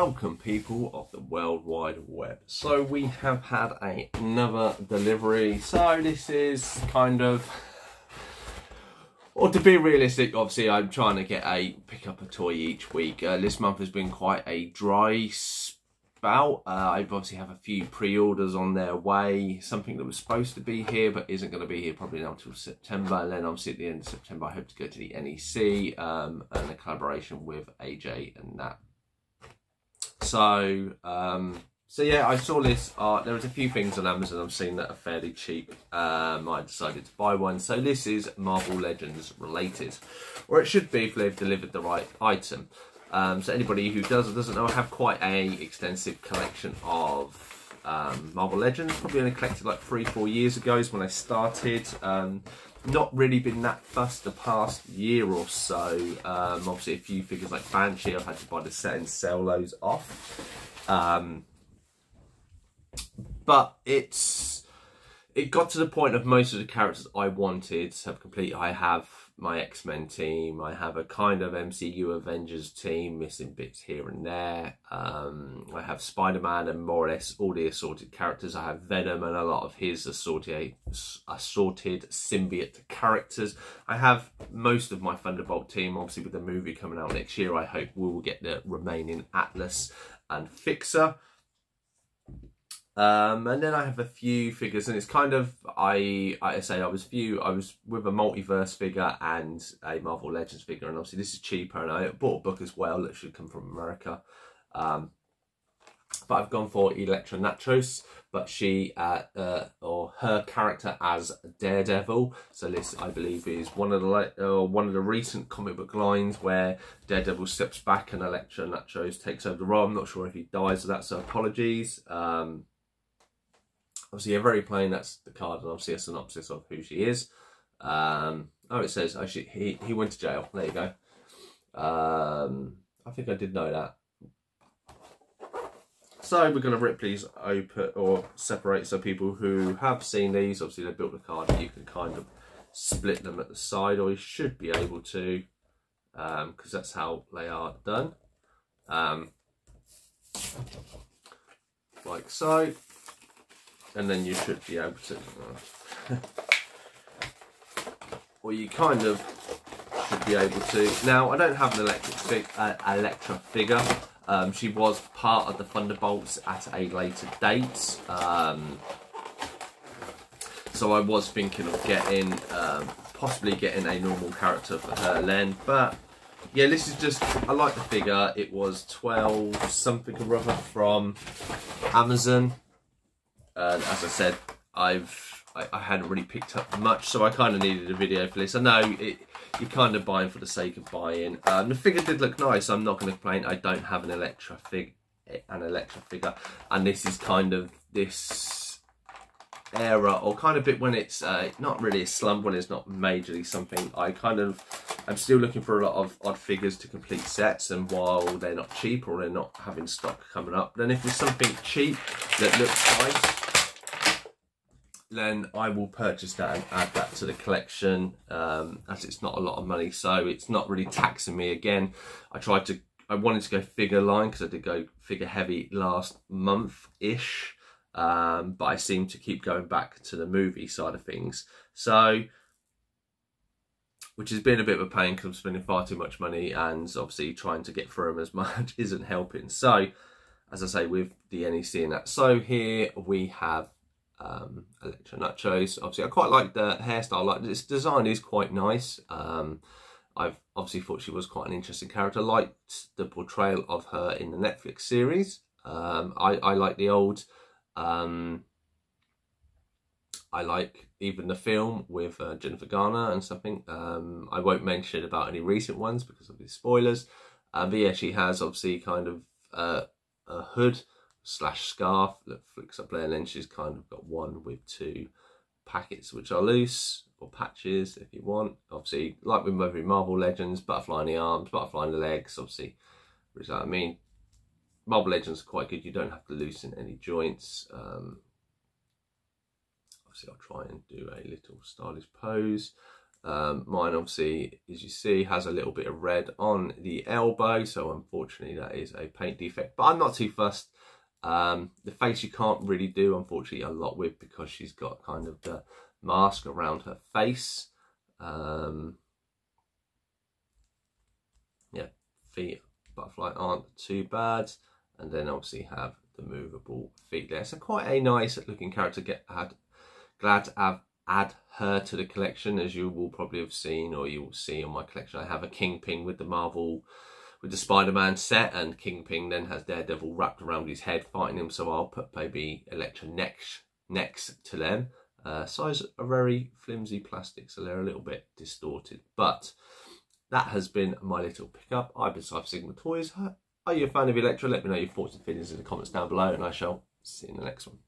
welcome people of the World Wide Web. So we have had another delivery. So this is kind of, or to be realistic, obviously I'm trying to pick up a toy each week. This month has been quite a dry spout. I obviously have a few pre-orders on their way. Something that was supposed to be here but isn't going to be here probably now until September. And then obviously at the end of September I hope to go to the NEC and a collaboration with AJ and Nat. So yeah, I saw this. There was a few things on Amazon I've seen that are fairly cheap. I decided to buy one. So this is Marvel Legends related, or it should be if they've delivered the right item. So anybody who does or doesn't know, I have quite a extensive collection of Marvel Legends. Probably only collected like 3-4 years ago is when I started. Not really been that fussed the past year or so. Obviously a few figures like Banshee I've had to buy the set and sell those off. But it got to the point of most of the characters I wanted have complete. I have my X-Men team, I have a kind of MCU Avengers team, missing bits here and there. I have Spider-Man and more or less all the assorted characters. I have Venom and a lot of his assorted symbiote characters. I have most of my Thunderbolt team. Obviously with the movie coming out next year, I hope we will get the remaining Atlas and Fixer. And then I have a few figures, and it's kind of, I was with a multiverse figure and a Marvel Legends figure, and obviously this is cheaper, and I bought a book as well that should come from America. But I've gone for Elektra Natros, but she, or her character as Daredevil. So this, I believe, is one of the recent comic book lines where Daredevil steps back and Elektra Natros takes over the role. I'm not sure if he dies of that, so apologies. Obviously, yeah, very plain, that's the card, and obviously a synopsis of who she is. Oh, it says, actually, he went to jail. There you go. I think I did know that. So we're going to rip these open, or separate, so people who have seen these, obviously they built a card, you can kind of split them at the side, or you should be able to, because that's how they are done. Like so. And then you should be able to, or you kind of should be able to. Now, I don't have an Elektra figure. She was part of the Thunderbolts at a later date. So I was thinking of getting, possibly getting a normal character for her then. But yeah, this is just, I like the figure. It was 12 something or other from Amazon. And as I said, I hadn't really picked up much, so I kind of needed a video for this. I know you're kind of buying for the sake of buying. The figure did look nice. I'm not going to complain. I don't have an Elektra figure, and this is kind of this era, or kind of bit when it's not really a slump, when it's not majorly something. I'm still looking for a lot of odd figures to complete sets, and while they're not cheap or they're not having stock coming up, then if there's something cheap that looks nice, then I will purchase that and add that to the collection, as it's not a lot of money, so it's not really taxing me. Again, I wanted to go figure line because I did go figure heavy last month-ish, but I seem to keep going back to the movie side of things, so, which has been a bit of a pain because I'm spending far too much money, and obviously trying to get through them as much isn't helping. So, as I say, with the NEC and that. So here we have Elektra Natros. Obviously, I quite like the hairstyle. Like, this design is quite nice. I've obviously thought she was quite an interesting character. I liked the portrayal of her in the Netflix series. I like the old. I like even the film with Jennifer Garner and something. I won't mention about any recent ones because of the spoilers. But yeah, she has obviously kind of a hood / scarf that flicks up there, and then she's kind of got one with 2 packets which are loose, or patches if you want. Obviously, like with every Marvel Legends, butterfly in the arms, butterfly in the legs, obviously. Which I mean, Marvel Legends are quite good. You don't have to loosen any joints. Obviously, I'll try and do a little stylish pose. Mine obviously, as you see, has a little bit of red on the elbow, so unfortunately that is a paint defect, but I'm not too fussed. The face you can't really do, unfortunately, a lot with, because she's got kind of the mask around her face. Yeah, feet, butterfly aren't too bad, and then obviously have the movable feet there. So quite a nice looking character. Glad to add her to the collection. As you will probably have seen, or you will see on my collection, I have a Kingpin with the Spider-Man set, and Kingpin then has Daredevil wrapped around his head fighting him, so I'll put maybe Elektra next to them. Size are very flimsy plastic, so they're a little bit distorted, but that has been my little pickup. I've been Cypher Sigma Toys. Are you a fan of Elektra? Let me know your thoughts and feelings in the comments down below, and I shall see you in the next one.